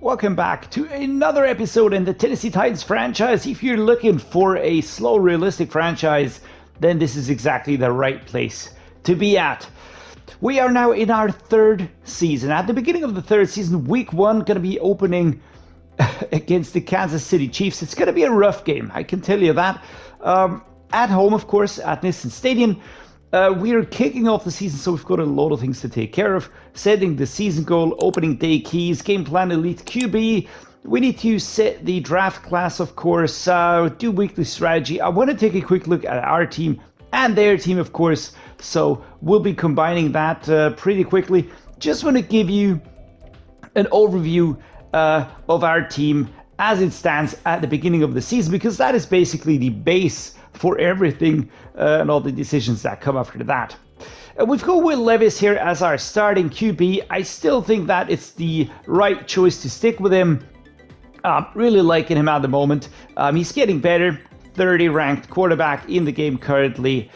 Welcome back to another episode in the Tennessee Titans franchise. If you're looking for a slow, realistic franchise, then this is exactly the right place to be at. We are now in our third season. At the beginning of the third season, week 1 going to be opening against the Kansas City Chiefs. It's going to be a rough game, I can tell you that. At home, of course, at Nissan Stadium. We are kicking off the season, so we've got a lot of things to take care of. Setting the season goal, opening day keys, game plan, elite QB. We need to set the draft class, of course, do weekly strategy. I want to take a quick look at our team and their team, of course. So we'll be combining that pretty quickly. Just want to give you an overview of our team as it stands at the beginning of the season, because that is basically the base for everything and all the decisions that come after that. We've got Will Levis here as our starting QB. I still think that it's the right choice to stick with him. Really liking him at the moment. He's getting better. 30 ranked quarterback in the game currently.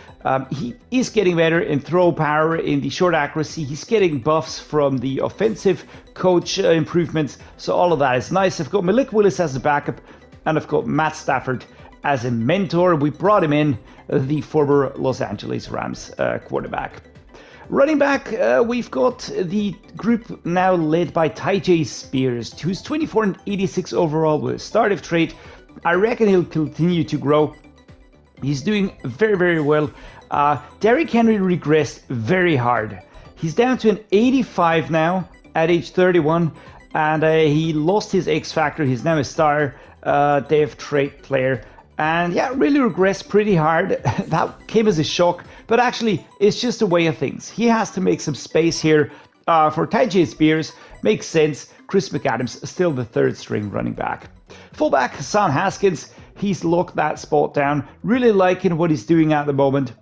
He is getting better in throw power, in the short accuracy. He's getting buffs from the offensive coach improvements. So all of that is nice. I've got Malik Willis as a backup, and I've got Matt Stafford as a mentor. We brought him in, the former Los Angeles Rams quarterback. Running back, we've got the group now led by Tyjae Spears, who's 24 and 86 overall with a starting trait. I reckon he'll continue to grow. He's doing very, very well. Derrick Henry regressed very hard. He's down to an 85 now at age 31, and he lost his X factor. He's now a star dev trait player. And yeah, really regressed pretty hard. That came as a shock, but actually it's just a way of things. He has to make some space here for Tyjae Spears. Makes sense. Chris McAdams still the third string running back. Fullback Hassan Haskins, he's locked that spot down. Really liking what he's doing at the moment.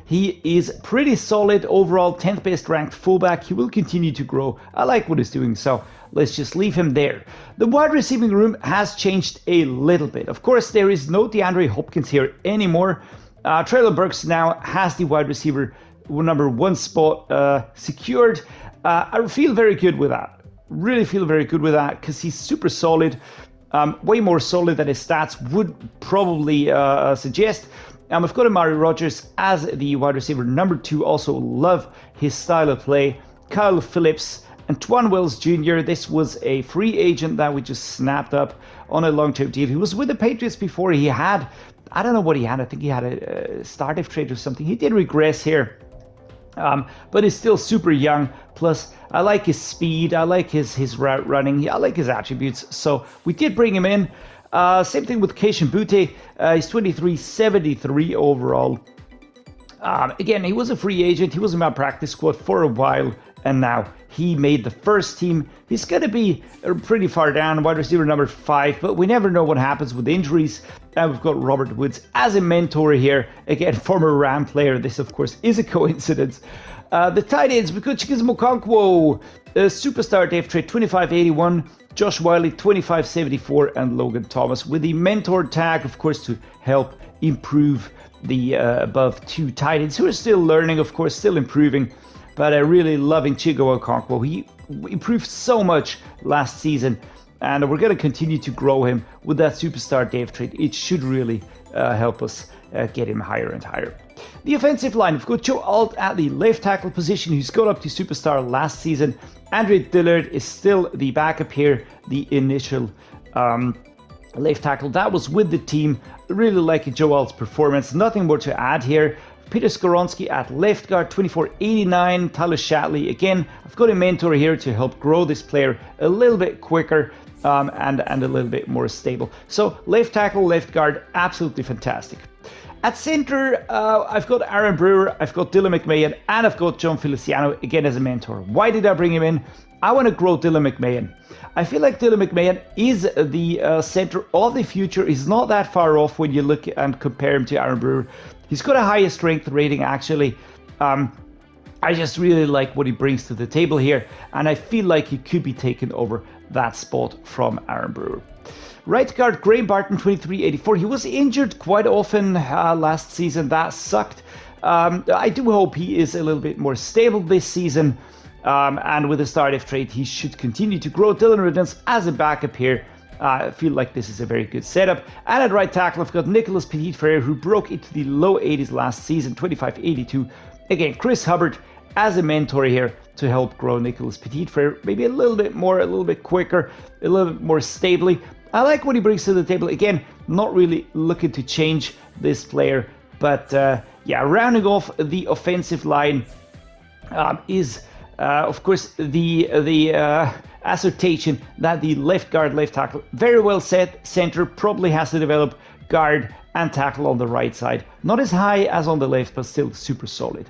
He is pretty solid overall, 10th best ranked fullback. He will continue to grow. I like what he's doing, so let's just leave him there. The wide receiving room has changed a little bit. Of course, there is no DeAndre Hopkins here anymore. Treylon Burks now has the wide receiver number 1 spot secured. I feel very good with that. Really feel very good with that because he's super solid. Way more solid than his stats would probably suggest. I've got Amari Rodgers as the wide receiver number 2. Also love his style of play. Kyle Phillips, Antwane Wells Jr. This was a free agent that we just snapped up on a long-term deal. He was with the Patriots before. He had, I don't know what he had. I think he had a startup trade or something. He did regress here, but he's still super young. Plus, I like his speed. I like his route running. I like his attributes. So we did bring him in. Same thing with Keishan Butte. He's 2373 overall. Again, he was a free agent. He was in my practice squad for a while, and now he made the first team. He's going to be pretty far down, wide receiver number 5, but we never know what happens with injuries. And we've got Robert Woods as a mentor here. Again, former Ram player. This, of course, is a coincidence. The tight ends, we've got Chig Okonkwo, superstar dev trait 2581. Josh Whyle 2574, and Logan Thomas with the mentor tag, of course, to help improve the above 2 tight ends who are still learning, of course, still improving. But I really loving Chig Okonkwo. He improved so much last season, and we're going to continue to grow him with that superstar dev trait. It should really help us get him higher and higher. The offensive line, we've got Joe Alt at the left tackle position, who's got up to superstar last season. Andre Dillard is still the backup here, the initial left tackle. That was with the team. Really liking Joe Alt's performance. Nothing more to add here. Peter Skoronski at left guard, 2489. Tyler Shatley, again, I've got a mentor here to help grow this player a little bit quicker and a little bit more stable. So left tackle, left guard, absolutely fantastic. At center, I've got Aaron Brewer, I've got Dylan McMahon, and I've got John Feliciano, again, as a mentor. Why did I bring him in? I want to grow Dylan McMahon. I feel like Dylan McMahon is the center of the future. He's not that far off when you look and compare him to Aaron Brewer. He's got a higher strength rating, actually. I just really like what he brings to the table here, and I feel like he could be taking over that spot from Aaron Brewer. Right guard, Barton, 2384. He was injured quite often last season. That sucked. I do hope he is a little bit more stable this season. And with the start of trade, he should continue to grow. Dylan Redens as a backup here. I feel like this is a very good setup. And at right tackle, I've got Nicholas Petit-Frere, who broke into the low 80s last season, 25-82. Again, Chris Hubbard as a mentor here to help grow Nicholas Petit-Frere, maybe a little bit more, a little bit quicker, a little bit more stably. I like what he brings to the table. Again, not really looking to change this player, but yeah, rounding off the offensive line is, of course, the assertion that the left guard, left tackle, very well set. Center probably has to develop guard and tackle on the right side. Not as high as on the left, but still super solid.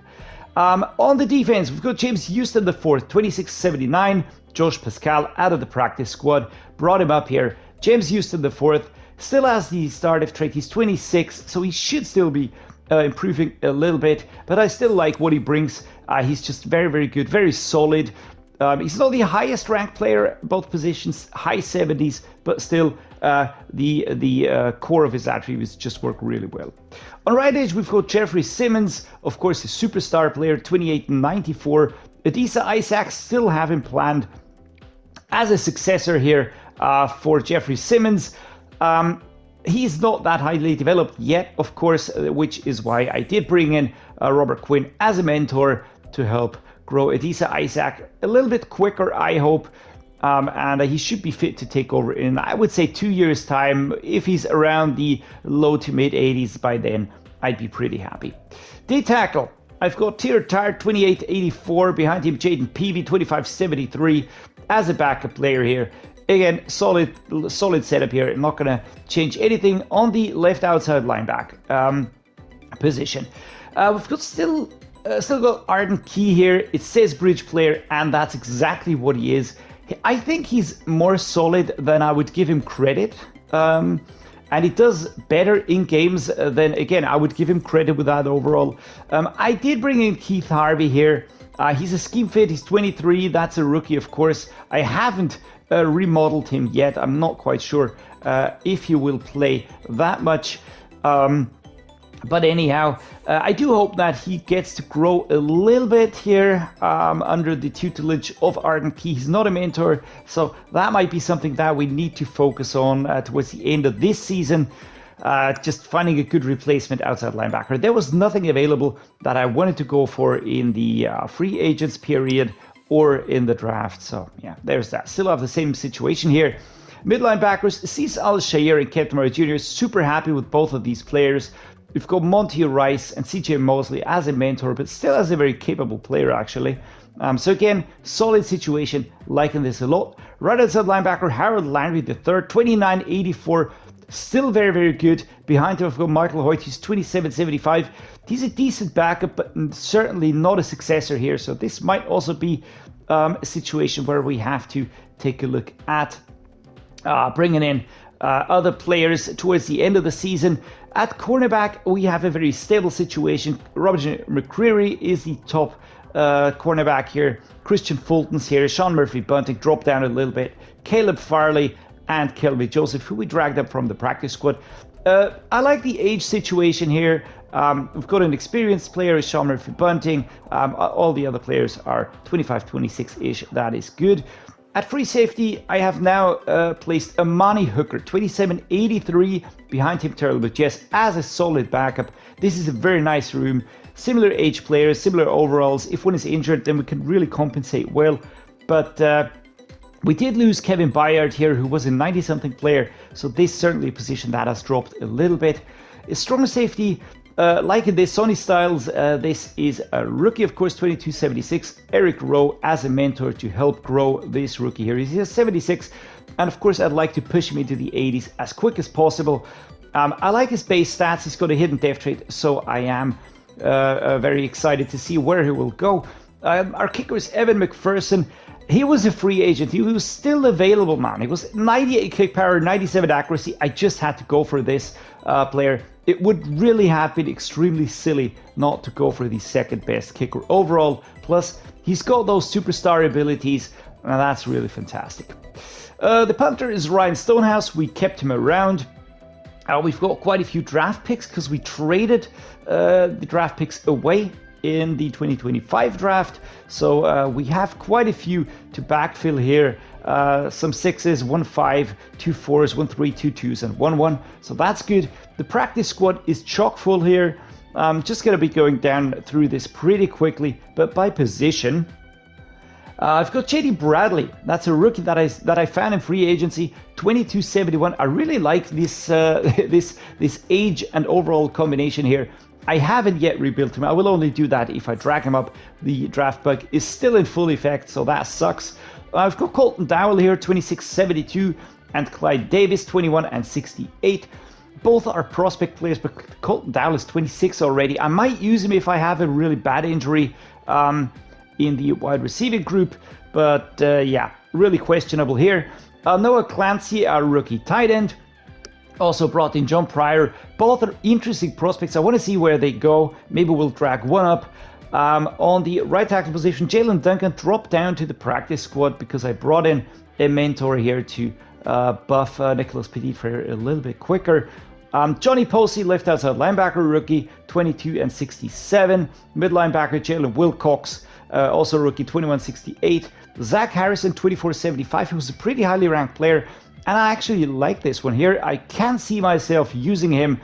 On the defense, we've got James Houston the fourth, 26-79. Josh Pascal out of the practice squad, brought him up here. James Houston the fourth still has the start of trade. He's 26, so he should still be improving a little bit, but I still like what he brings. He's just very, very good, very solid. He's not the highest ranked player, both positions, high 70s, but still the core of his attributes just work really well. On right edge, we've got Jeffrey Simmons, of course, a superstar player, 28-94. Adisa Isaac still have him planned as a successor here for Jeffrey Simmons. He's not that highly developed yet, of course, which is why I did bring in Robert Quinn as a mentor to help grow Adisa Isaac a little bit quicker, I hope. And he should be fit to take over in, I would say, 2 years' time. If he's around the low to mid 80s by then, I'd be pretty happy. D tackle, I've got Tier Tire 28-84. Behind him, Jaden Peavy 25-73 as a backup player here. Again, solid setup here. I'm not going to change anything on the left outside linebacker position. We've got still got Arden Key here. It says bridge player, and that's exactly what he is. I think he's more solid than I would give him credit. And he does better in games than, again, I would give him credit with that overall. I did bring in Keith Harvey here. He's a scheme fit. He's 23. That's a rookie, of course. I haven't remodeled him yet. I'm not quite sure if he will play that much. But anyhow, I do hope that he gets to grow a little bit here under the tutelage of Arden Key. He's not a mentor, so that might be something that we need to focus on towards the end of this season. Just finding a good replacement outside linebacker. There was nothing available that I wanted to go for in the free agents period or in the draft. So yeah, there's that. Still have the same situation here. Mid linebackers, Cease Al-Shaair and Kevin Murray Jr. Super happy with both of these players. We've got Monty Rice and CJ Mosley as a mentor, but still as a very capable player, actually. So again, solid situation, liking this a lot. Right outside linebacker, Harold Landry III, 29-84, still very, very good. Behind him, we've got Michael Hoyt, who's 27-75. He's a decent backup, but certainly not a successor here. So this might also be a situation where we have to take a look at bringing in other players towards the end of the season. At cornerback, we have a very stable situation. Robert McCreary is the top cornerback here. Christian Fulton's here. Sean Murphy-Bunting dropped down a little bit. Caleb Farley and Kelby Joseph, who we dragged up from the practice squad. I like the age situation here. We've got an experienced player, Sean Murphy-Bunting. All the other players are 25, 26-ish. That is good. At free safety, I have now placed Amani Hooker, 27-83, behind him Terrell Jess as a solid backup. This is a very nice room. Similar age players, similar overalls. If one is injured, then we can really compensate well. But we did lose Kevin Byard here, who was a 90-something player. So this is certainly a position that has dropped a little bit. A strong safety, like in this, Sonny Styles, this is a rookie, of course, 22-76. Eric Rowe as a mentor to help grow this rookie here. He's 76, and of course, I'd like to push him into the 80s as quick as possible. I like his base stats. He's got a hidden depth trait, so I am very excited to see where he will go. Our kicker is Evan McPherson. He was a free agent. He was still available, man. He was 98 kick power, 97 accuracy. I just had to go for this player. It would really have been extremely silly not to go for the second best kicker overall. Plus, he's got those superstar abilities, and that's really fantastic. The punter is Ryan Stonehouse. We kept him around. We've got quite a few draft picks because we traded the draft picks away in the 2025 draft. So we have quite a few to backfill here. Some 6s, 1 5, 2 4s, 1 3, 2 2s, and 1 1. So that's good. The practice squad is chock full here. I'm just going to be going down through this pretty quickly, but by position. I've got JD Bradley. That's a rookie that I found in free agency, 2271. I really like this this age and overall combination here. I haven't yet rebuilt him. I will only do that if I drag him up. The draft bug is still in full effect, so that sucks. I've got Colton Dowell here, 2672, and Clyde Davis, 21 and 68. Both are prospect players, but Colton Dowell is 26 already. I might use him if I have a really bad injury in the wide receiving group, but yeah, really questionable here. Noah Clancy, a rookie tight end. Also brought in John Pryor. Both are interesting prospects. I want to see where they go. Maybe we'll drag one up. On the right tackle position, Jaelyn Duncan dropped down to the practice squad because I brought in a mentor here to buff Nicholas Petit-Frere a little bit quicker. Johnny Posey, left outside linebacker rookie, 22 and 67. Mid linebacker Jalen Wilcox, also rookie, 2168. Zach Harrison, 2475. He was a pretty highly ranked player, and I actually like this one here. I can see myself using him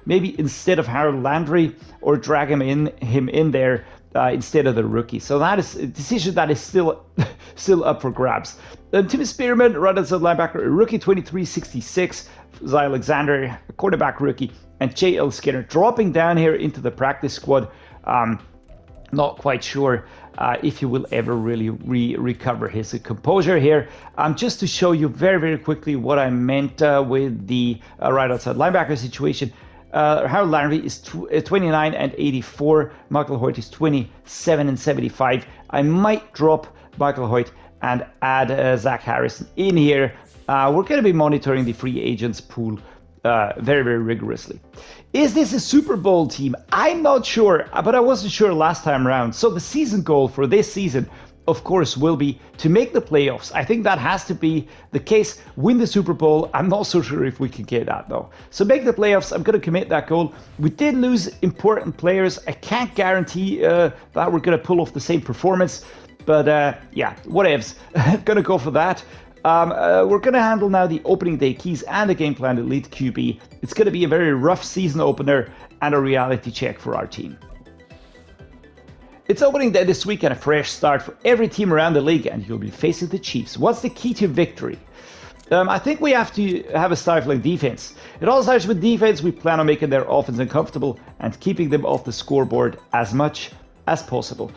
maybe instead of Harold Landry, or drag him in there instead of the rookie. So that is a decision that is still up for grabs. Tim Spearman, right outside linebacker, a rookie, 2366. Zy Alexander, a quarterback rookie, and J.L. Skinner dropping down here into the practice squad. Not quite sure if he will ever really recover his composure here. Just to show you very, very quickly what I meant with the right outside linebacker situation. Harold Landry is 29 and 84. Michael Hoyt is 27 and 75. I might drop Michael Hoyt and add Zach Harrison in here. We're going to be monitoring the free agents pool very, very rigorously. Is this a Super Bowl team? I'm not sure, but I wasn't sure last time around. So the season goal for this season, of course, will be to make the playoffs. I think that has to be the case. Win the Super Bowl. I'm not so sure if we can get that, though. So make the playoffs. I'm going to commit that goal. We did lose important players. I can't guarantee that we're going to pull off the same performance. But yeah, whatevs. Going to go for that. We're going to handle now the opening day keys and the game plan elite QB. It's going to be a very rough season opener and a reality check for our team. It's opening day this week and a fresh start for every team around the league, and you'll be facing the Chiefs. What's the key to victory? I think we have to have a stifling defense. It all starts with defense. We plan on making their offense uncomfortable and keeping them off the scoreboard as much as possible.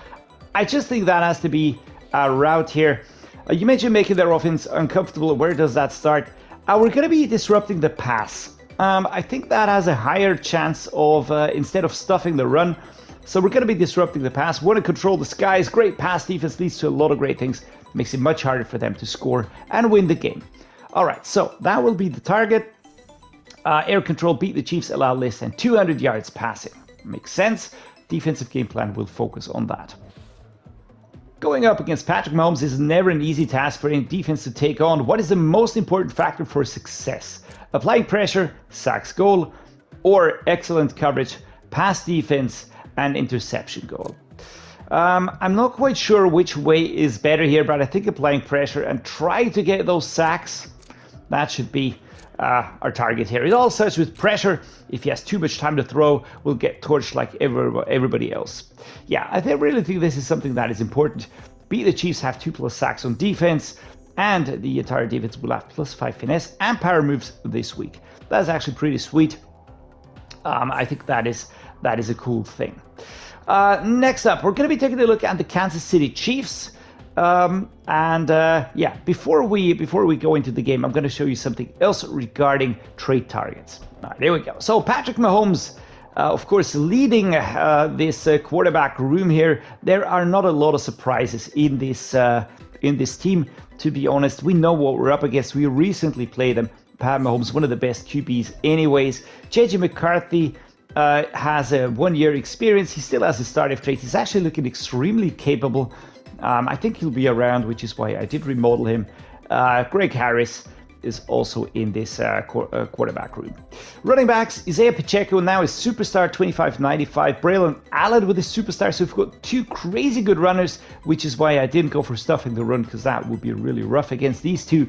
I just think that has to be our route here. You mentioned making their offense uncomfortable. Where does that start? We're going to be disrupting the pass. I think that has a higher chance of, instead of stuffing the run. So we're going to be disrupting the pass. We want to control the skies. Great pass defense leads to a lot of great things. Makes it much harder for them to score and win the game. All right, so that will be the target. Air control, beat the Chiefs, allow less than 200 yards passing. Makes sense. Defensive game plan will focus on that. Going up against Patrick Mahomes is never an easy task for any defense to take on. What is the most important factor for success? Applying pressure, sacks goal, or excellent coverage, pass defense, and interception goal. I'm not quite sure which way is better here, but I think applying pressure and trying to get those sacks, that should be our target here. It all starts with pressure. If he has too much time to throw, we'll get torched like everybody else. Yeah, I really think this is something that is important. Beat the Chiefs, have 2+ sacks on defense, and the entire defense will have +5 finesse and power moves this week. That's actually pretty sweet. I think that is a cool thing. Next up, we're going to be taking a look at the Kansas City Chiefs. Yeah, before we go into the game, I'm going to show you something else regarding trade targets. All right, there we go. So Patrick Mahomes, of course, leading this quarterback room here. There are not a lot of surprises in this team. To be honest, we know what we're up against. We recently played them. Pat Mahomes, one of the best QBs, anyways. JJ McCarthy has a 1-year experience. He still has a starting trait. He's actually looking extremely capable. I think he'll be around, which is why I did remodel him. Greg Harris, is also in this quarterback room. Running backs, Isaiah Pacheco now is superstar 25.95. Braylon Allen with his superstar. So we've got two crazy good runners, which is why I didn't go for stuffing the run, because that would be really rough against these two.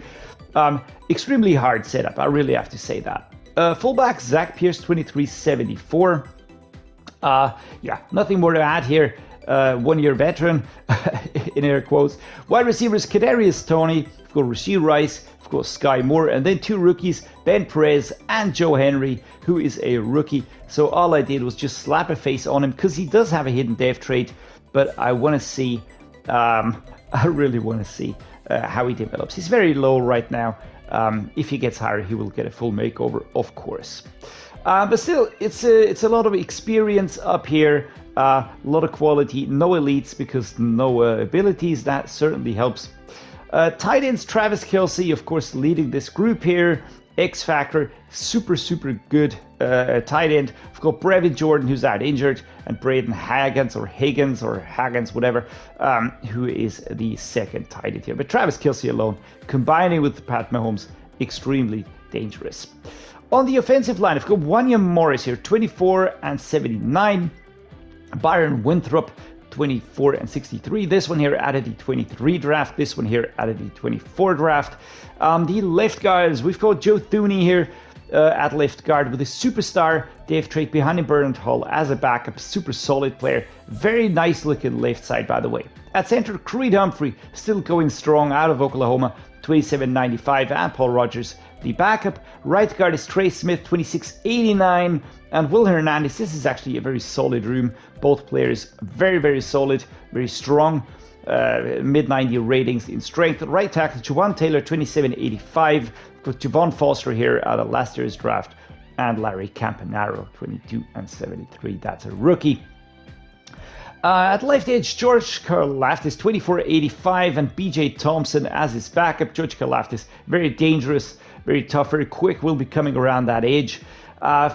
Extremely hard setup, I really have to say that. Fullback, Zach Pierce 23.74. Yeah, nothing more to add here. 1-year veteran, in air quotes. Wide receivers, Kadarius Toney, we've got Rashee Rice, we've got Sky Moore, and then two rookies, Ben Perez and Joe Henry, who is a rookie. So all I did was just slap a face on him, because he does have a hidden dev trait, but I want to see, I really want to see how he develops. He's very low right now. If he gets higher, he will get a full makeover, of course. But still, it's a lot of experience up here, a lot of quality, no elites because no abilities. That certainly helps. Tight ends, Travis Kelce, of course, leading this group here. X Factor, super good tight end. We've got Brevin Jordan, who's out injured, and Braden Higgins, whatever, who is the second tight end here. But Travis Kelce alone, combining with Pat Mahomes, extremely dangerous. On the offensive line, I've got Wanya Morris here, 24.79. Byron Winthrop, 24.63. This one here out of the 23 draft. This one here out of the 24 draft. The left guards, we've got Joe Thuney here at left guard with a superstar Dave trait behind him, Bernard Hall as a backup. Super solid player. Very nice looking left side, by the way. At center, Creed Humphrey, still going strong out of Oklahoma, 27.95, and Paul Rodgers, the backup. Right guard is Trey Smith, 26.89, and Will Hernandez. This is actually a very solid room. Both players very solid, very strong, mid-90 ratings in strength. Right tackle, Juwan Taylor, 27.85. Got Javon Foster here out of last year's draft, and Larry Campanaro, 22.73. That's a rookie. At left edge, George Karlaftis, 24.85, and BJ Thompson as his backup. George Karlaftis, very dangerous, very tough, very quick, will be coming around that edge.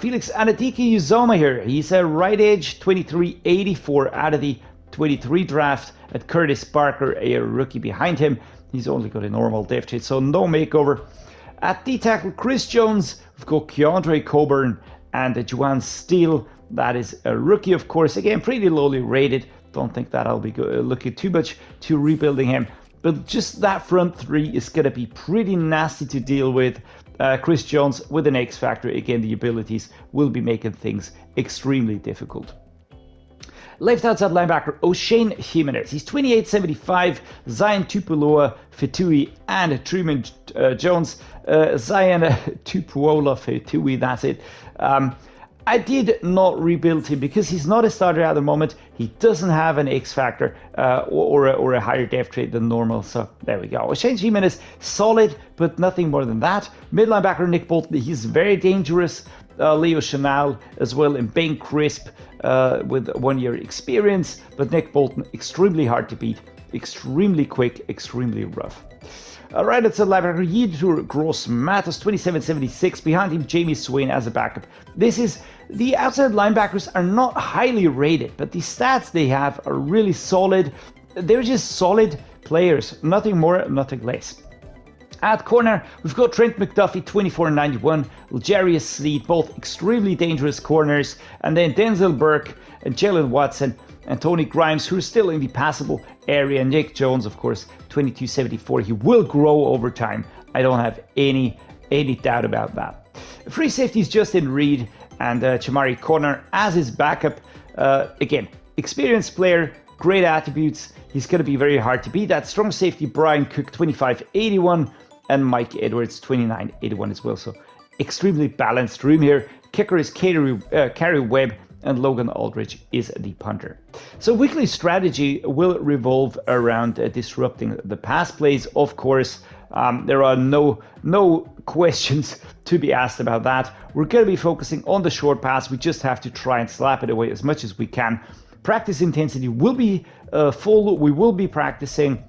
Felix Anadike-Uzomah here. He's a right edge, 23.84 out of the 23 draft. At Curtis Barker, a rookie behind him. He's only got a normal depth chart, so no makeover. At D tackle, Chris Jones, we've got Keandre Coburn and Juwan Steele. That is a rookie, of course. Again, pretty lowly rated. Don't think that I'll be looking too much to rebuilding him. But just that front three is going to be pretty nasty to deal with. Chris Jones with an X Factor. Again, the abilities will be making things extremely difficult. Left outside linebacker, O'Shane Jimenez. He's 28.75. Zion Tupuola Fetui and Truman Jones. Zion Tupuola Fetui, that's it. I did not rebuild him because he's not a starter at the moment. He doesn't have an X Factor or a higher depth trait than normal. So there we go. O'Shane Jimenez, solid, but nothing more than that. Mid linebacker Nick Bolton, he's very dangerous. Leo Chanel as well, and Ben Crisp with 1 year experience. But Nick Bolton, extremely hard to beat, extremely quick, extremely rough. Right at the linebacker, Yetur Gross Matos, 27.76. Behind him, Jamie Swain as a backup. The outside linebackers are not highly rated, but the stats they have are really solid. They're just solid players, nothing more, nothing less. At corner, we've got Trent McDuffie, 24.91, L'Jarius Sneed, both extremely dangerous corners, and then Denzel Burke and Jalen Watson and Tony Grimes, who are still in the passable area. Nick Jones, of course, 22.74. He will grow over time. I don't have any doubt about that. Free safeties, Justin Reed and Chamari Connor as his backup. Again, experienced player, great attributes. He's going to be very hard to beat. That strong safety, Brian Cook, 25.81, and Mike Edwards, 29.81 as well. So extremely balanced room here. Kicker is Kerry Webb, and Logan Aldridge is the punter. So weekly strategy will revolve around disrupting the pass plays, of course. There are no questions to be asked about that. We're going to be focusing on the short pass. We just have to try and slap it away as much as we can. Practice intensity will be full. We will be practicing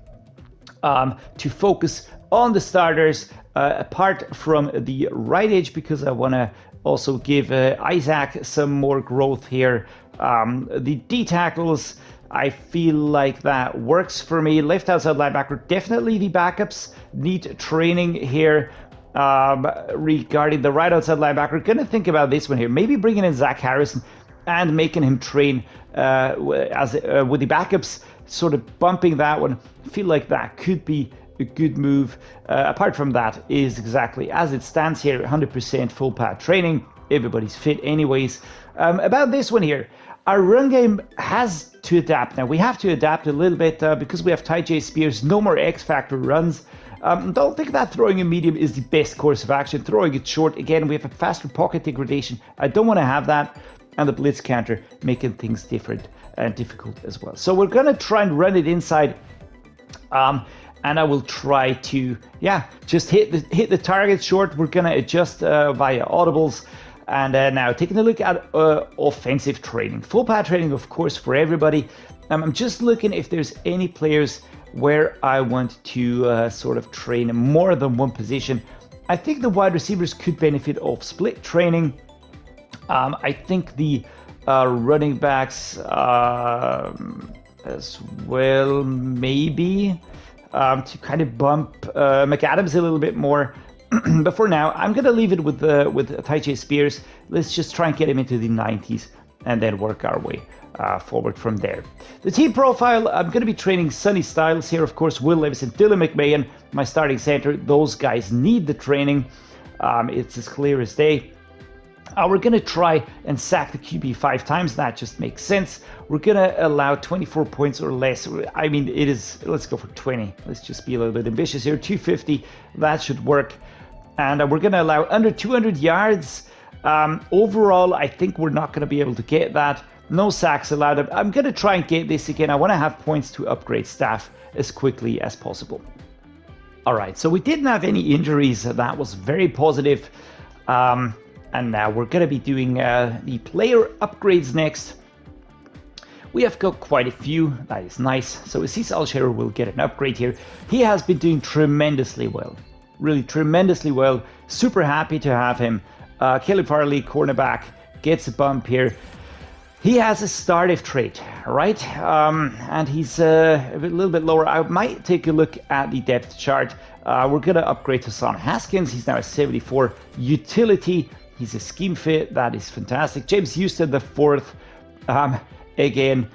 to focus on the starters, apart from the right edge, because I want to also give Isaac some more growth here. The D tackles, I feel like that works for me. Left outside linebacker, definitely the backups need training here. regarding the right outside linebacker. Going to think about this one here. Maybe bringing in Zach Harrison and making him train with the backups, sort of bumping that one. I feel like that could be a good move. Apart from that, is exactly as it stands here, 100% full pad training. Everybody's fit anyways. About this one here, our run game has to adapt. Now, we have to adapt a little bit because we have Tyjae Spears, no more X-Factor runs. Don't think that throwing a medium is the best course of action. Throwing it short, again, we have a faster pocket degradation. I don't want to have that. And the blitz counter making things different and difficult as well. So we're going to try and run it inside. And I will try to, just hit the target short. We're going to adjust via audibles. And now taking a look at offensive training. Full pad training, of course, for everybody. I'm just looking if there's any players where I want to sort of train more than one position. I think the wide receivers could benefit of split training. I think the running backs as well, maybe, to kind of bump McAdams a little bit more. But for now, I'm going to leave it with Tyjae Spears. Let's just try and get him into the 90s and then work our way forward from there. The team profile, I'm going to be training Sonny Styles here, of course, Will Levis and Dylan McMahon, my starting center. Those guys need the training. It's as clear as day. We're going to try and sack the QB 5 times. That just makes sense. We're going to allow 24 points or less. I mean, it is, let's go for 20. Let's just be a little bit ambitious here. 250, that should work. And we're going to allow under 200 yards. Overall, I think we're not going to be able to get that. No sacks allowed. I'm going to try and get this again. I want to have points to upgrade staff as quickly as possible. All right, so we didn't have any injuries. That was very positive. And now we're going to be doing the player upgrades next. We have got quite a few. That is nice. So Aziz Al-Shaair will get an upgrade here. He has been doing tremendously well. Really tremendously well. Super happy to have him. Kelly Farley, cornerback, gets a bump here. He has a start if trait, right? And he's a little bit lower. I might take a look at the depth chart. We're going to upgrade to Son Haskins. He's now a 74 utility. He's a scheme fit. That is fantastic. James Houston, the 4th. Again,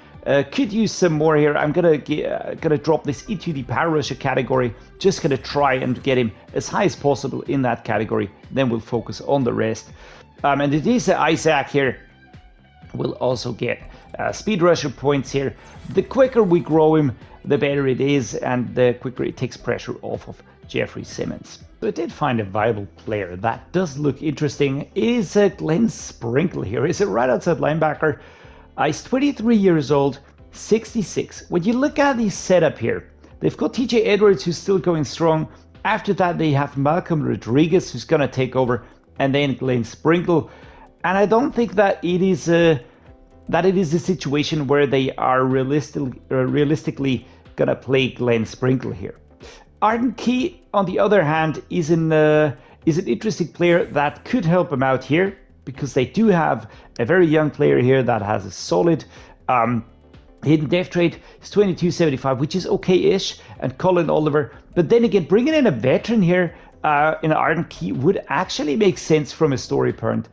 could use some more here. I'm gonna drop this into the power rusher category. Just gonna try and get him as high as possible in that category. Then we'll focus on the rest. And it is Isaac here. We'll also get speed rusher points here. The quicker we grow him, the better it is, and the quicker it takes pressure off of Jeffrey Simmons. So I did find a viable player that does look interesting. Is Glenn Sprinkle here. Is it right outside linebacker? He's 23 years old, 66. When you look at the setup here, they've got TJ Edwards, who's still going strong. After that, they have Malcolm Rodriguez, who's going to take over, and then Glenn Sprinkle. And I don't think that it is a situation where they are realistically going to play Glenn Sprinkle here. Arden Key, on the other hand, is an interesting player that could help him out here, because they do have a very young player here that has a solid hidden depth trait. It's 2275, which is okay-ish, and Colin Oliver. But then again, bringing in a veteran here in Arden Key would actually make sense from a story point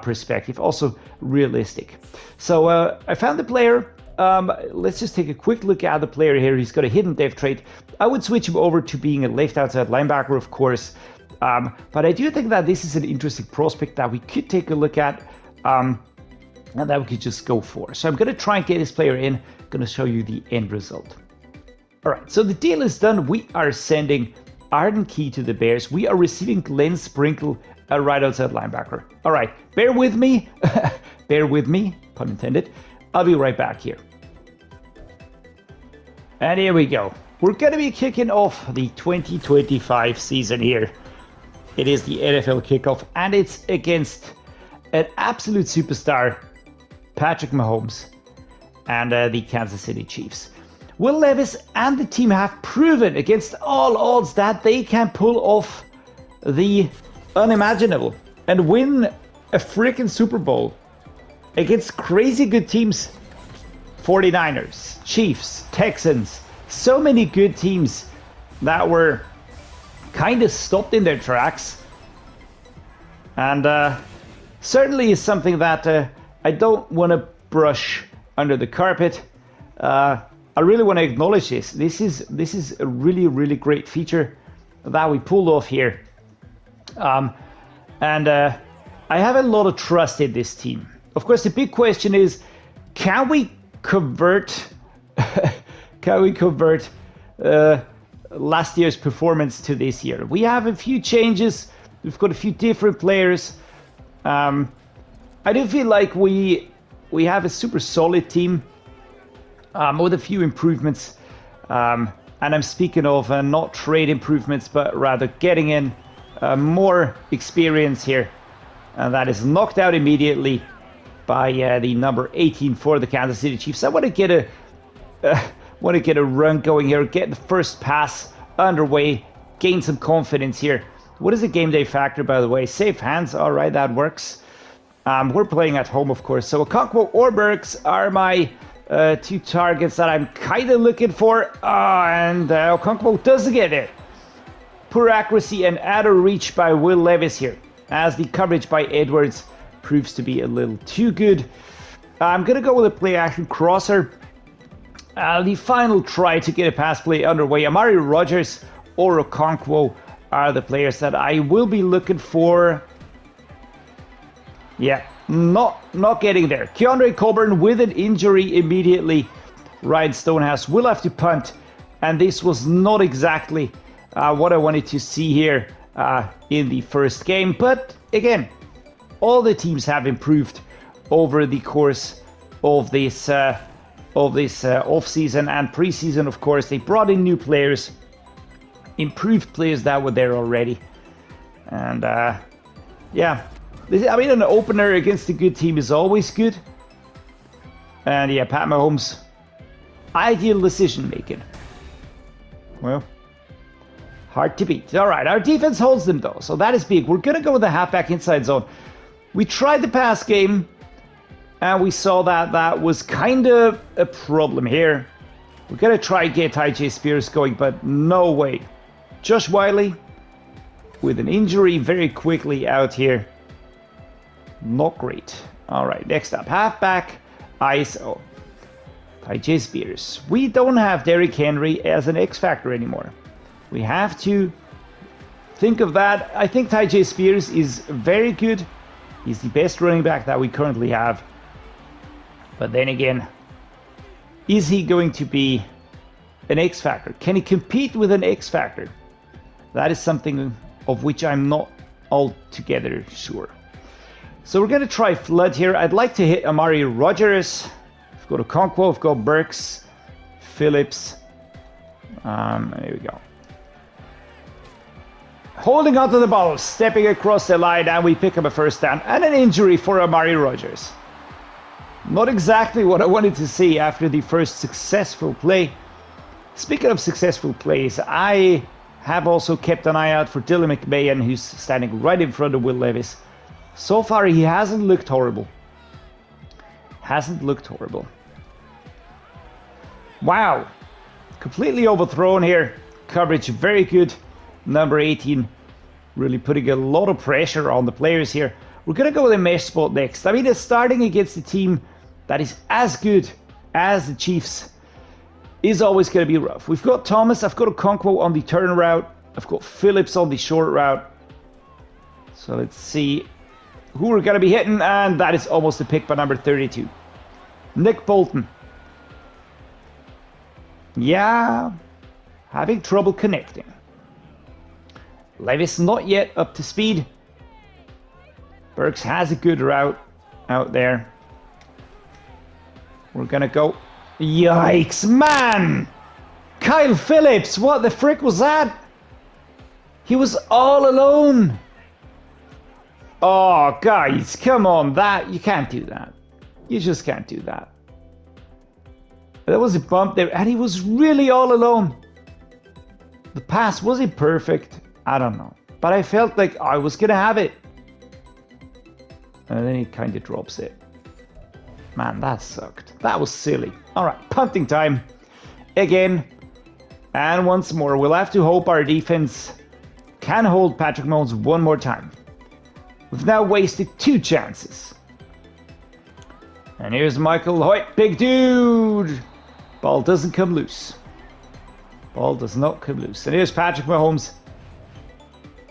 perspective, also realistic. So I found the player. Let's just take a quick look at the player here. He's got a hidden depth trait. I would switch him over to being a left outside linebacker, of course. But I do think that this is an interesting prospect that we could take a look at and that we could just go for. So I'm going to try and get this player in. I'm going to show you the end result. All right, so the deal is done. We are sending Arden Key to the Bears. We are receiving Glenn Sprinkle, a right outside linebacker. All right, bear with me. Bear with me, pun intended. I'll be right back here. And here we go. We're going to be kicking off the 2025 season here. It is the NFL kickoff, and it's against an absolute superstar, Patrick Mahomes, and the Kansas City Chiefs. Will Levis and the team have proven against all odds that they can pull off the unimaginable and win a freaking Super Bowl against crazy good teams. 49ers, Chiefs, Texans, so many good teams that were kind of stopped in their tracks And certainly is something that I don't want to brush under the carpet. I really want to acknowledge this. This is a really, really great feature that we pulled off here. And I have a lot of trust in this team. Of course, the big question is, can we convert last year's performance to this year? We have a few changes. We've got a few different players. I do feel like we have a super solid team with a few improvements. And I'm speaking of not trade improvements, but rather getting in more experience here. And that is knocked out immediately by the number 18 for the Kansas City Chiefs. I want to get a run going here, get the first pass underway, gain some confidence here. What is the game day factor, by the way? Safe hands. All right, that works. We're playing at home, of course. So Okonkwo or Burks are my two targets that I'm kind of looking for. And Okonkwo does get it. Poor accuracy and out of reach by Will Levis here, as the coverage by Edwards proves to be a little too good. I'm going to go with a play action crosser. The final try to get a pass play underway. Amari Rodgers or Okonkwo are the players that I will be looking for. Yeah, not getting there. Keandre Coburn with an injury immediately. Ryan Stonehouse will have to punt. And this was not exactly what I wanted to see here in the first game. But again, all the teams have improved over the course of this off-season and preseason. Of course, they brought in new players, improved players that were there already. And yeah, I mean, an opener against a good team is always good. And yeah, Pat Mahomes, ideal decision making. Well, hard to beat. All right, our defense holds them though, so that is big. We're going to go with the halfback inside zone. We tried the pass game, and we saw that that was kind of a problem here. We're going to try get Tyjae Spears going, but no way. Josh Whyle with an injury very quickly out here. Not great. All right, next up, halfback ISO. Tyjae Spears. We don't have Derrick Henry as an X factor anymore. We have to think of that. I think Tyjae Spears is very good. He's the best running back that we currently have. But then again, is he going to be an X factor? Can he compete with an X factor? That is something of which I'm not altogether sure. So we're going to try flood here. I'd like to hit Amari Rodgers. I've got Okonkwo, I've got Burks, Phillips. There we go. Holding onto the ball, stepping across the line, and we pick up a first down. And an injury for Amari Rodgers. Not exactly what I wanted to see after the first successful play. Speaking of successful plays, I have also kept an eye out for Dylan McMahon, who's standing right in front of Will Levis. So far, he hasn't looked horrible. Wow. Completely overthrown here. Coverage very good. Number 18 really putting a lot of pressure on the players here. We're going to go with a mesh spot next. I mean, it's starting against a team that is as good as the Chiefs is always going to be rough. We've got Thomas. I've got Okonkwo on the turn route. I've got Phillips on the short route. So let's see who we're going to be hitting. And that is almost a pick by number 32. Nick Bolton. Yeah, having trouble connecting. Levis not yet up to speed. Burks has a good route out there. We're gonna go. Yikes, man! Kyle Phillips, what the frick was that? He was all alone. Oh, guys, come on, you can't do that. You just can't do that. There was a bump there, and he was really all alone. The pass, was it perfect? I don't know. But I felt like I was going to have it. And then he kind of drops it. Man, that sucked. That was silly. All right, punting time. Again. And once more, we'll have to hope our defense can hold Patrick Mahomes one more time. We've now wasted 2 chances. And here's Michael Hoyt, big dude. Ball doesn't come loose. Ball does not come loose. And here's Patrick Mahomes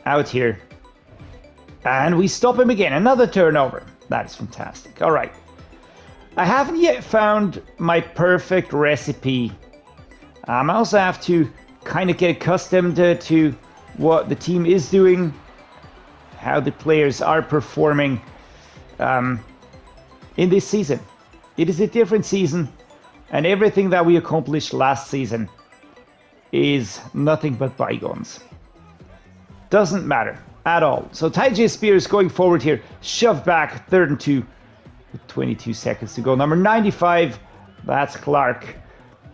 out here. And we stop him again. Another turnover. That is fantastic. All right. I haven't yet found my perfect recipe. I also have to kind of get accustomed to what the team is doing, how the players are performing in this season. It is a different season, and everything that we accomplished last season is nothing but bygones. Doesn't matter at all. So Tyjae Spears going forward here, shoved back, 3rd and 2 with 22 seconds to go. Number 95, that's Clark.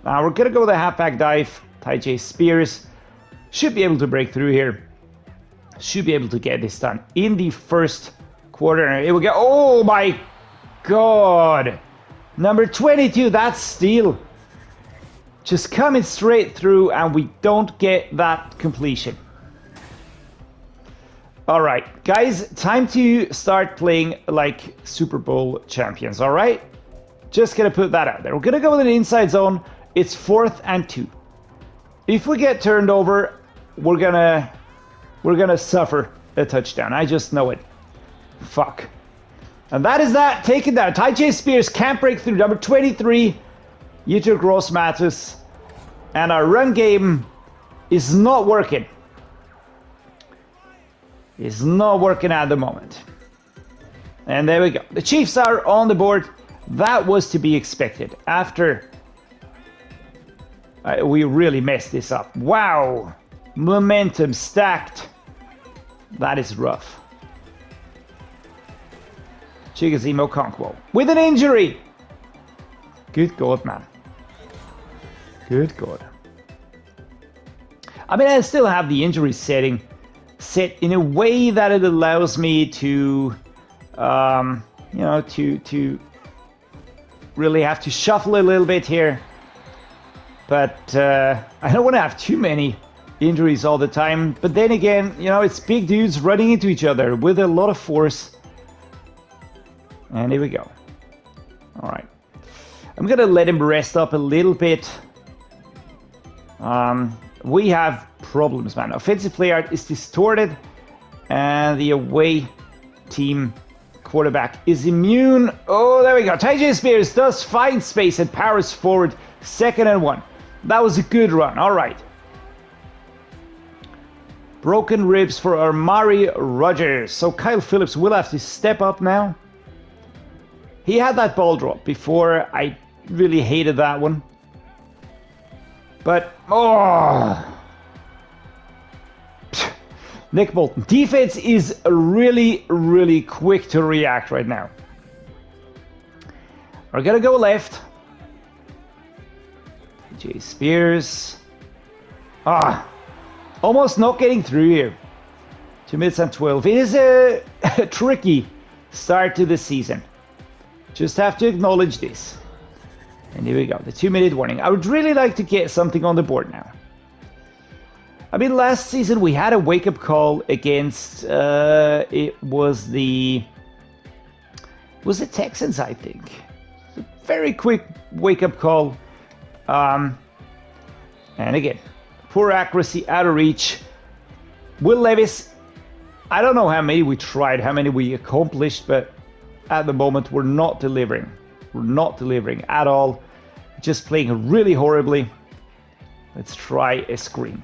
Now we're gonna go with a halfback dive. Tyjae Spears should be able to break through here. Should be able to get this done in the first quarter. Here we go. Oh my God. Number 22, that's steal. Just coming straight through, and we don't get that completion. All right, guys, time to start playing like Super Bowl champions, all right? Just gonna put that out there. We're gonna go with an inside zone. It's 4th and 2. If we get turned over, we're gonna suffer a touchdown. I just know it. Fuck. And that is that. Taken down. Tyjae Spears can't break through. Number 23, Yetur Gross-Matos. And our run game is not working. It's not working at the moment. And there we go. The Chiefs are on the board. That was to be expected. After we really messed this up. Wow. Momentum stacked. That is rough. Chig Okonkwo with an injury. Good God, man. Good God. I mean, I still have the injury setting set in a way that it allows me to, you know, to really have to shuffle a little bit here. But I don't want to have too many injuries all the time. But then again, you know, it's big dudes running into each other with a lot of force. And here we go. All right. I'm going to let him rest up a little bit. We have problems, man. Offensive play art is distorted. And the away team quarterback is immune. Oh, there we go. Tyjae Spears does find space and powers forward. 2nd and 1. That was a good run. All right. Broken ribs for Amari Rodgers. So Kyle Phillips will have to step up now. He had that ball drop before. I really hated that one. But, oh. Nick Bolton. Defense is really, really quick to react right now. We're going to go left. Tyjae Spears. Almost not getting through here. 2 minutes and 12. It is a tricky start to the season. Just have to acknowledge this. And here we go, the 2-minute warning. I would really like to get something on the board now. I mean, last season we had a wake-up call against, it was the Texans, I think. A very quick wake-up call. And again, poor accuracy, out of reach. Will Levis, I don't know how many we tried, how many we accomplished, but at the moment, we're not delivering. We're not delivering at all. Just playing really horribly. Let's try a screen.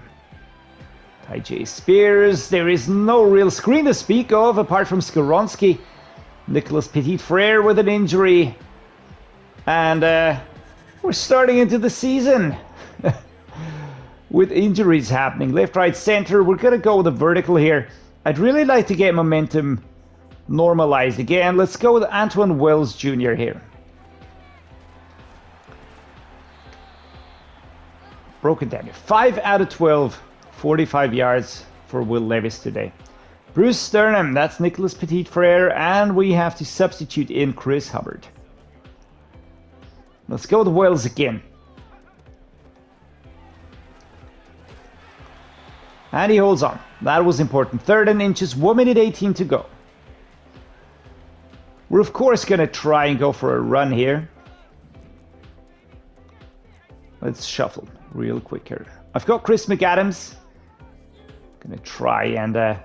Tyjae Spears. There is no real screen to speak of apart from Skoronski. Nicholas Petit-Frere with an injury. And we're starting into the season with injuries happening. Left, right, center. We're going to go with a vertical here. I'd really like to get momentum normalized again. Let's go with Antwane Wells Jr. here. Broken down here. 5 out of 12. 45 yards for Will Levis today. Bruce Sternum, that's Nicholas Petit-Frere, and we have to substitute in Chris Hubbard. Let's go with Wells again. And he holds on. That was important. 3rd and inches, 1 minute 18 to go. We're of course going to try and go for a run here. Let's shuffle real quick here. I've got Chris McAdams. Going to try and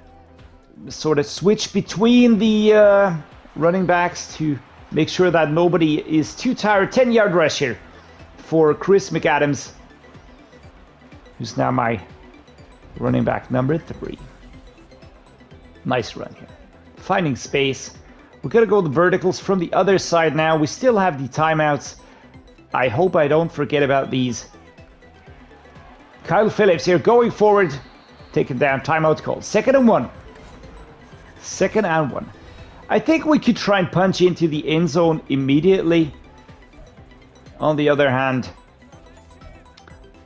sort of switch between the running backs to make sure that nobody is too tired. 10-yard rush here for Chris McAdams, who's now my running back number 3. Nice run here. Finding space. We're going to go the verticals from the other side now. We still have the timeouts. I hope I don't forget about these. Kyle Phillips here going forward. Taken down. Timeout called. 2nd and 1. 2nd and 1. I think we could try and punch into the end zone immediately. On the other hand,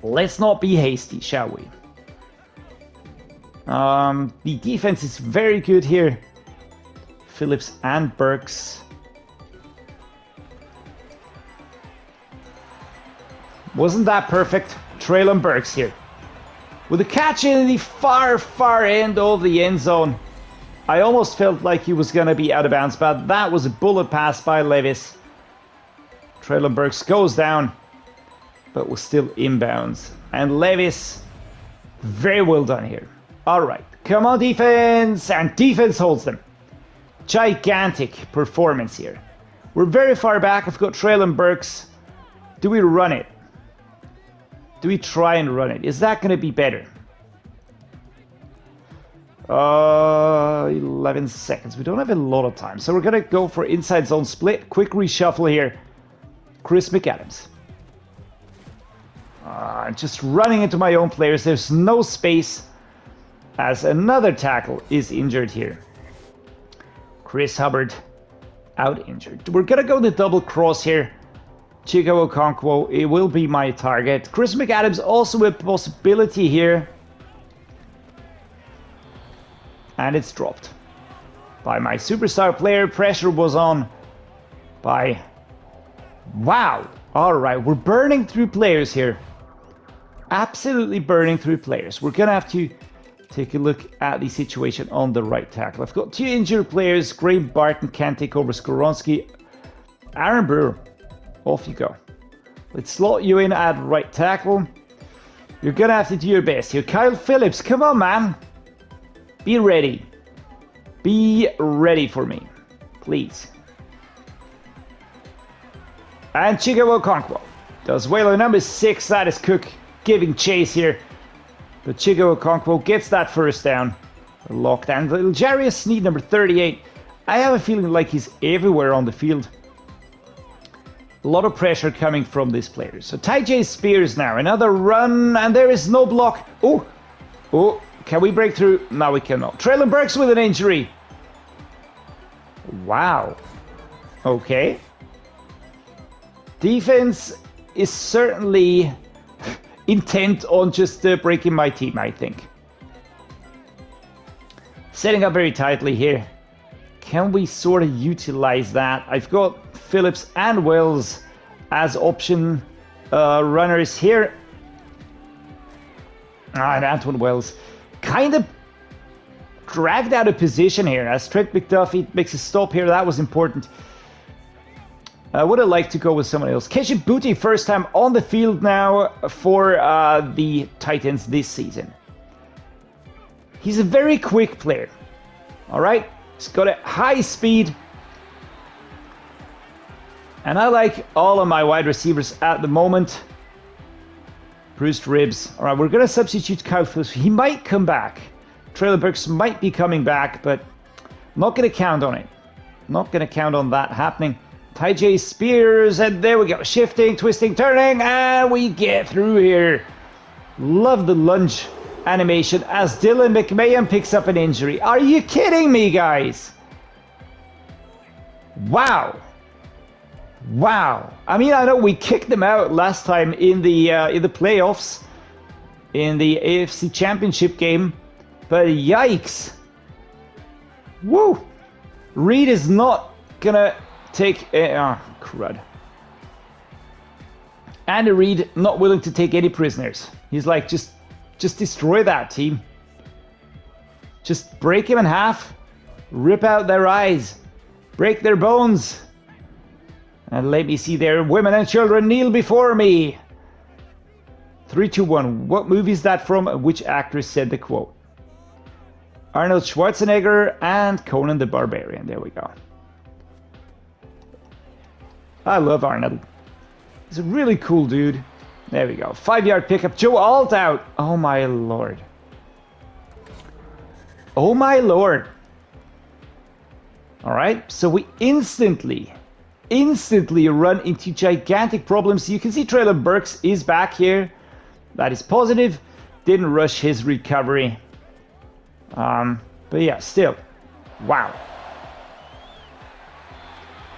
let's not be hasty, shall we? The defense is very good here. Phillips and Burks. Wasn't that perfect? Treylon Burks here. With a catch in the far, far end of the end zone. I almost felt like he was going to be out of bounds, but that was a bullet pass by Levis. Treylon Burks goes down, but was still inbounds. And Levis, very well done here. All right, come on defense, and defense holds them. Gigantic performance here. We're very far back. I've got Treylon Burks. Do we run it? Do we try and run it? Is that going to be better? 11 seconds. We don't have a lot of time, so we're going to go for inside zone split. Quick reshuffle here. Chris McAdams. Just running into my own players. There's no space as another tackle is injured here. Chris Hubbard out injured. We're going to go the double cross here. Chig Okonkwo, it will be my target. Chris McAdams also a possibility here. And it's dropped by my superstar player. Pressure was on by... Wow. All right, we're burning through players here. Absolutely burning through players. We're going to have to take a look at the situation on the right tackle. I've got 2 injured players. Barton can't take over Skoronski. Aaron Brewer, off you go. Let's slot you in at right tackle. You're going to have to do your best here. Kyle Phillips, come on, man. Be ready. Be ready for me, please. And Chig Okonkwo does Whyle number 6. That is Cook giving chase here. But Chig Okonkwo gets that first down. Lockdown. Little Jarius Sneed number 38. I have a feeling like he's everywhere on the field. A lot of pressure coming from this player. So Tyjae Spears now. Another run, and there is no block. Oh, oh. Can we break through? No, we cannot. Treylon Burks with an injury. Wow. Okay. Defense is certainly intent on just breaking my team, I think. Setting up very tightly here. Can we sort of utilize that? I've got Phillips and Wells as option runners here. And Antwane Wells kind of dragged out of position here as Trent McDuffie makes a stop here. That was important. I would have liked to go with someone else. Muti, first time on the field now for the Titans this season. He's a very quick player. All right, he's got a high speed. And I like all of my wide receivers at the moment. Bruised ribs. All right, we're going to substitute Kyle Phillips. He might come back. Treylon Burks might be coming back, but I'm not going to count on it. Not going to count on that happening. Tyjae Spears, and there we go. Shifting, twisting, turning, and we get through here. Love the lunge animation as Dylan McMahon picks up an injury. Are you kidding me, guys? Wow. Wow. I mean, I know we kicked them out last time in the playoffs, in the AFC Championship game, but yikes. Woo. Reed is not gonna take crud. Andy Reid not willing to take any prisoners. He's like, just destroy that team. Just break him in half, rip out their eyes, Break their bones. And let me see their women and children kneel before me. 3, 2, 1. What movie is that from? Which actress said the quote? Arnold Schwarzenegger and Conan the Barbarian. There we go. I love Arnold. He's a really cool dude. There we go. 5-yard pickup. Joe Alt out. Oh my lord. Oh my lord. Alright, so we instantly run into gigantic problems. You can see Treylon Burks is back here. That is positive. Didn't rush his recovery. But yeah, still. Wow.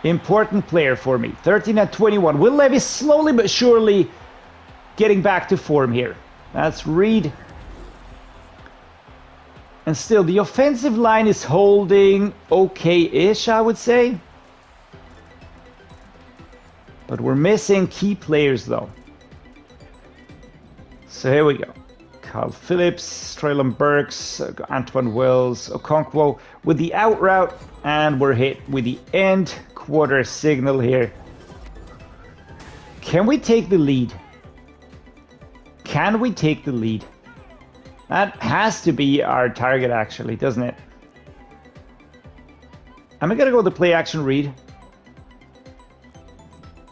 Important player for me. 13 and 21. Will Levis slowly but surely getting back to form here. That's Reed. And still, the offensive line is holding okay-ish, I would say. But we're missing key players, though. So here we go. Kyle Phillips, Treylon Burks, Antwane Wills, Okonkwo with the out route. And we're hit with the end quarter signal here. Can we take the lead? Can we take the lead? That has to be our target, actually, doesn't it? Am I going to go the play action read?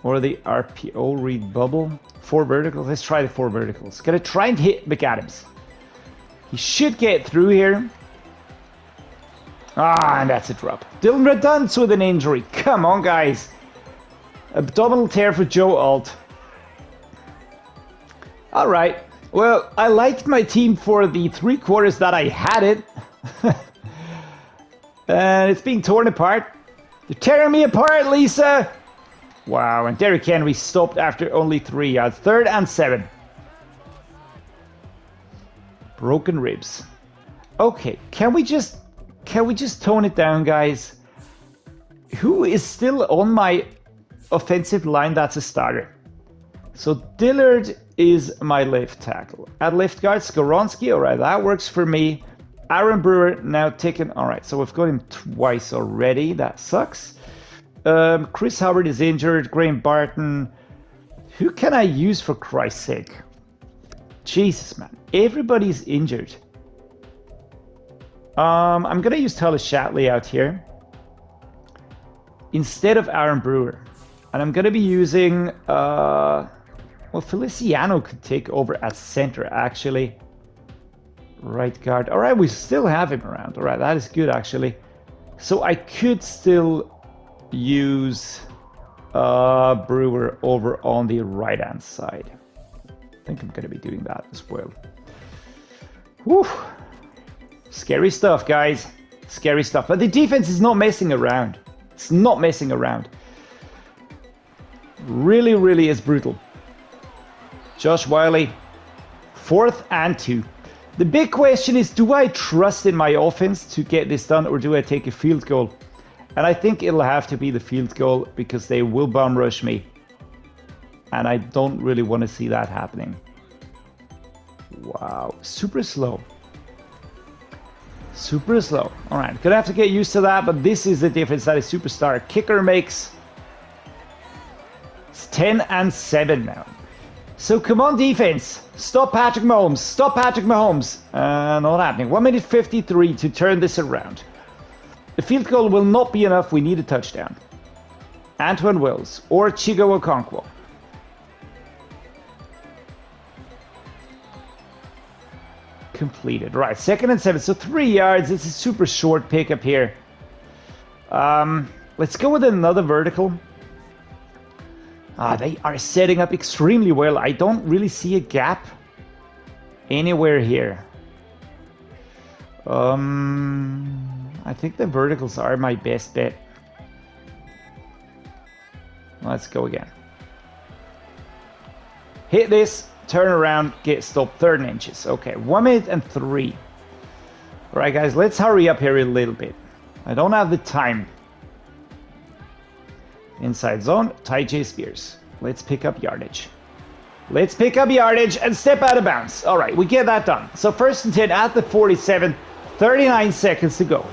Or the RPO read bubble? 4 verticals? Let's try the 4 verticals. Gonna try and hit McAdams. He should get through here. Ah, and that's a drop. Dylan Redunce with an injury. Come on, guys. Abdominal tear for Joe Alt. All right. Well, I liked my team for the 3 quarters that I had it. And it's being torn apart. They're tearing me apart, Lisa. Wow, and Derrick Henry stopped after only 3 yards. 3rd and 7. Broken ribs. Okay, can we just tone it down, guys? Who is still on my offensive line that's a starter? So Dillard is my left tackle. At left guard, Skoronski. All right, that works for me. Aaron Brewer now taken. All right, so we've got him twice already. That sucks. Chris Hubbard is injured. Graham Barton. Who can I use for Christ's sake? Jesus, man. Everybody's injured. I'm going to use Tyler Shatley out here instead of Aaron Brewer. And I'm going to be using... well, Feliciano could take over at center, actually. Right guard. All right, we still have him around. All right, that is good, actually. So I could still use Brewer over on the right-hand side. I think I'm going to be doing that as well. Whew. Scary stuff, guys. Scary stuff. But the defense is not messing around. It's not messing around. Really, really is brutal. Josh Whyle, 4th and 2. The big question is, do I trust in my offense to get this done, or do I take a field goal? And I think it'll have to be the field goal because they will bomb rush me. And I don't really want to see that happening. Wow, super slow. Super slow. All right, gonna have to get used to that, but this is the difference that a superstar kicker makes. It's 10 and 7 now. So come on, defense. Stop Patrick Mahomes. Stop Patrick Mahomes. Not happening. 1 minute 53 to turn this around. The field goal will not be enough. We need a touchdown. Antwane Wills or Chig Okonkwo. Completed. Right, 2nd and 7. So 3 yards. It's a super short pickup here. Let's go with another vertical. They are setting up extremely well. I don't really see a gap anywhere here. I think the verticals are my best bet. Let's go again. Hit this, turn around, get stopped, 3rd and inches. Okay, 1 minute and 3. All right, guys, let's hurry up here a little bit. I don't have the time. Inside zone, Tyjae Spears. Let's pick up yardage. Let's pick up yardage and step out of bounds. All right, we get that done. So 1st and 10 at the 47, 39 seconds to go.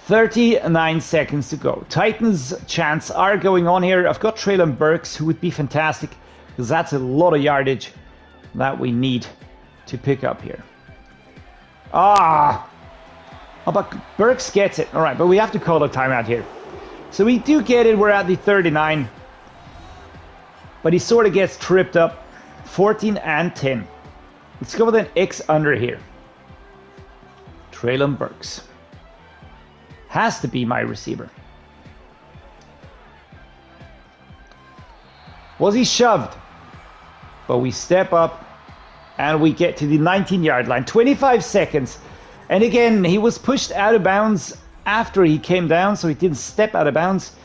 39 seconds to go. Titans chants are going on here. I've got Treylon Burks, who would be fantastic, because that's a lot of yardage that we need to pick up here. Oh, but Burks gets it. All right, but we have to call a timeout here. So we do get it. We're at the 39. But he sort of gets tripped up. 14 and 10. Let's go with an X under here. Treylon Burks. Has to be my receiver. Was he shoved? But we step up and we get to the 19-yard line. 25 seconds. And again, he was pushed out of bounds after he came down, so he didn't step out of bounds.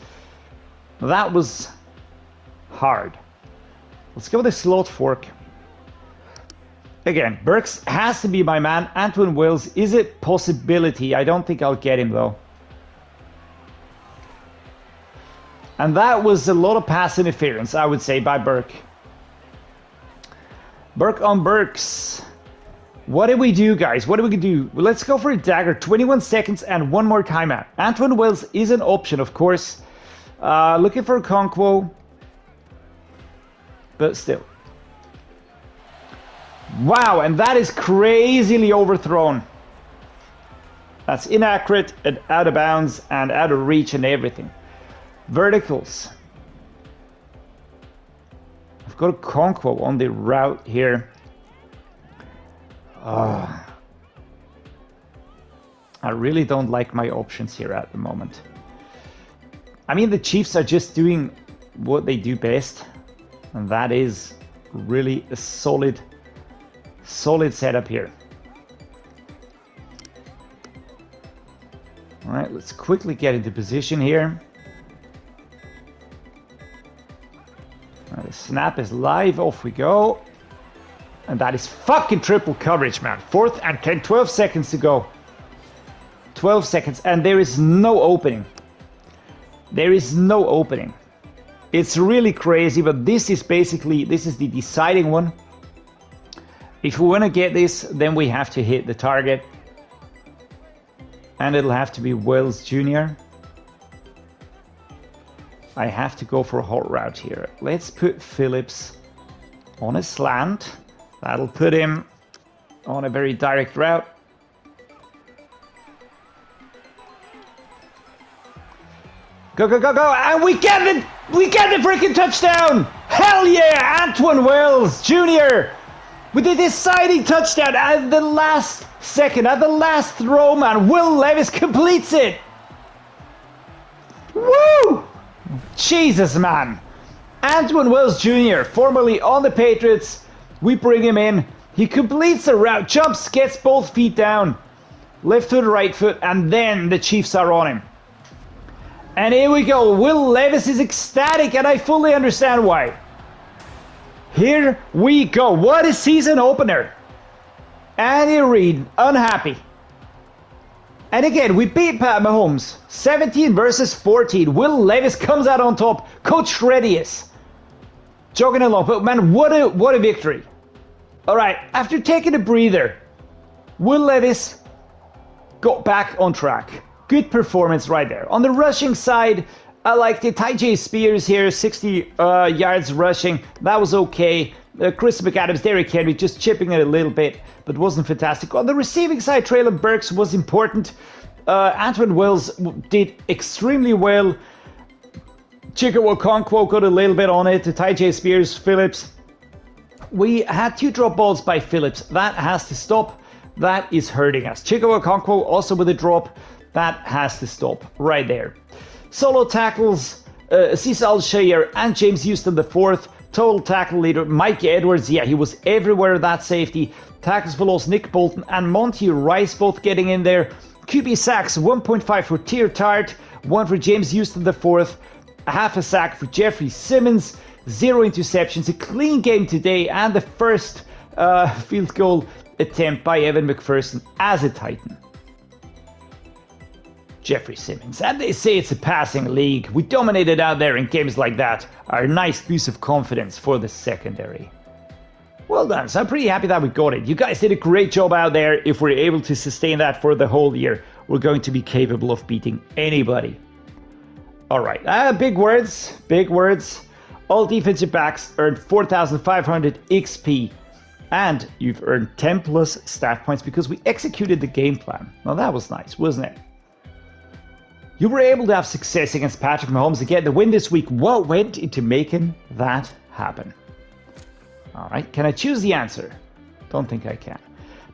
That was hard. Let's go with a slot fork. Again, Burks has to be my man. Antwane Wills is a possibility. I don't think I'll get him, though. And that was a lot of pass interference, I would say, by Burke. Burke on Burks. What do we do, guys? What are we going to do? Well, let's go for a dagger. 21 seconds and one more timeout. Antwane Wills is an option, of course. Looking for Okonkwo. But still. Wow, and that is crazily overthrown. That's inaccurate and out of bounds and out of reach and everything. Verticals. I've got a Okonkwo on the route here. I really don't like my options here at the moment. I mean, the Chiefs are just doing what they do best. And that is really a solid setup here. All right, let's quickly get into position here. The snap is live, off we go. And that is fucking triple coverage, man. 4th and 10, 12 seconds to go. 12 seconds, and there is no opening. There is no opening. It's really crazy, but this is basically, this is the deciding one. If we want to get this, then we have to hit the target. And it'll have to be Wills Jr. I have to go for a hot route here. Let's put Phillips on a slant. That'll put him on a very direct route. Go, go, go, go, and we get the freaking touchdown! Hell yeah, Antwane Wills Jr. with the deciding touchdown at the last second, at the last throw, man. Will Levis completes it. Woo! Jesus, man. Antwane Wills Jr., formerly on the Patriots. We bring him in. He completes the route, jumps, gets both feet down. Left foot, right foot, and then the Chiefs are on him. And here we go. Will Levis is ecstatic, and I fully understand why. Here we go. What a season opener. Andy Reid, unhappy. And again, we beat Pat Mahomes. 17 versus 14. Will Levis comes out on top. Coach Dreddeus jogging along. But man, what a victory. All right, after taking a breather, Will Levis got back on track. Good performance right there. On the rushing side, I like the Tyjae Spears here, 60 yards rushing. That was okay. Chris McAdams, Derrick Henry just chipping it a little bit, but wasn't fantastic. On the receiving side, Treylon Burks was important. Antwane Wills did extremely well. Chig Okonkwo got a little bit on it. Tyjae Spears, Phillips. We had 2 drop balls by Phillips. That has to stop. That is hurting us. Chig Okonkwo also with a drop. That has to stop right there. Solo tackles, Al-Shaair and James Houston the 4th. Total tackle leader, Mike Edwards. Yeah, he was everywhere, that safety. Tackles for loss, Nick Bolton and Monty Rice both getting in there. QB sacks, 1.5 for Tier Tart, 1 for James Houston the 4th. Half a sack for Jeffrey Simmons. 0 interceptions. A clean game today, and the first field goal attempt by Evan McPherson as a Titan. Jeffrey Simmons. And they say it's a passing league. We dominated out there in games like that. A nice boost of confidence for the secondary. Well done. So I'm pretty happy that we got it. You guys did a great job out there if we're able to sustain that for the whole year. we're going to be capable of beating anybody. All right, big words, big words. All defensive backs earned 4,500 XP, and you've earned 10 plus stat points because we executed the game plan. Now that was nice, wasn't it? You were able to have success against Patrick Mahomes again to win this week. What went into making that happen? All right, can I choose the answer? Don't think I can.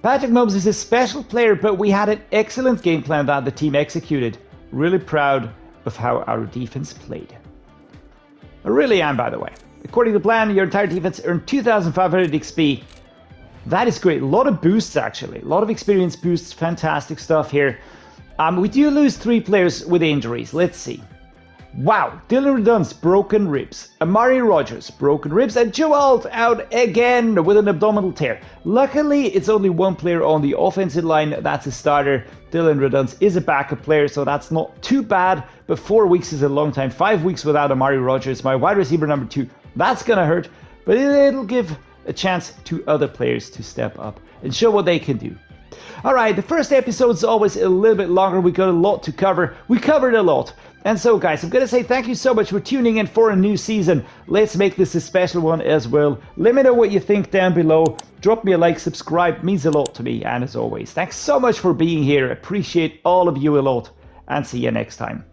Patrick Mahomes is a special player, but we had an excellent game plan that the team executed. Really proud of how our defense played. I really am, by the way. According to plan, your entire defense earned 2,500 XP. That is great. A lot of boosts, actually. A lot of experience boosts. Fantastic stuff here. We do lose 3 players with injuries. Let's see. Wow. Dillon Redun's broken ribs. Amari Rodgers, broken ribs. And Dowell out again with an abdominal tear. Luckily, it's only 1 player on the offensive line. That's a starter. Dillon Redun's is a backup player, so that's not too bad. But 4 weeks is a long time. 5 weeks without Amari Rodgers, my wide receiver number 2. That's going to hurt, but it'll give a chance to other players to step up and show what they can do. Alright, the first episode is always a little bit longer. We got a lot to cover. We covered a lot. And so guys, I'm going to say thank you so much for tuning in for a new season. Let's make this a special one as well. Let me know what you think down below. Drop me a like, subscribe, means a lot to me. And as always, thanks so much for being here. Appreciate all of you a lot. And see you next time.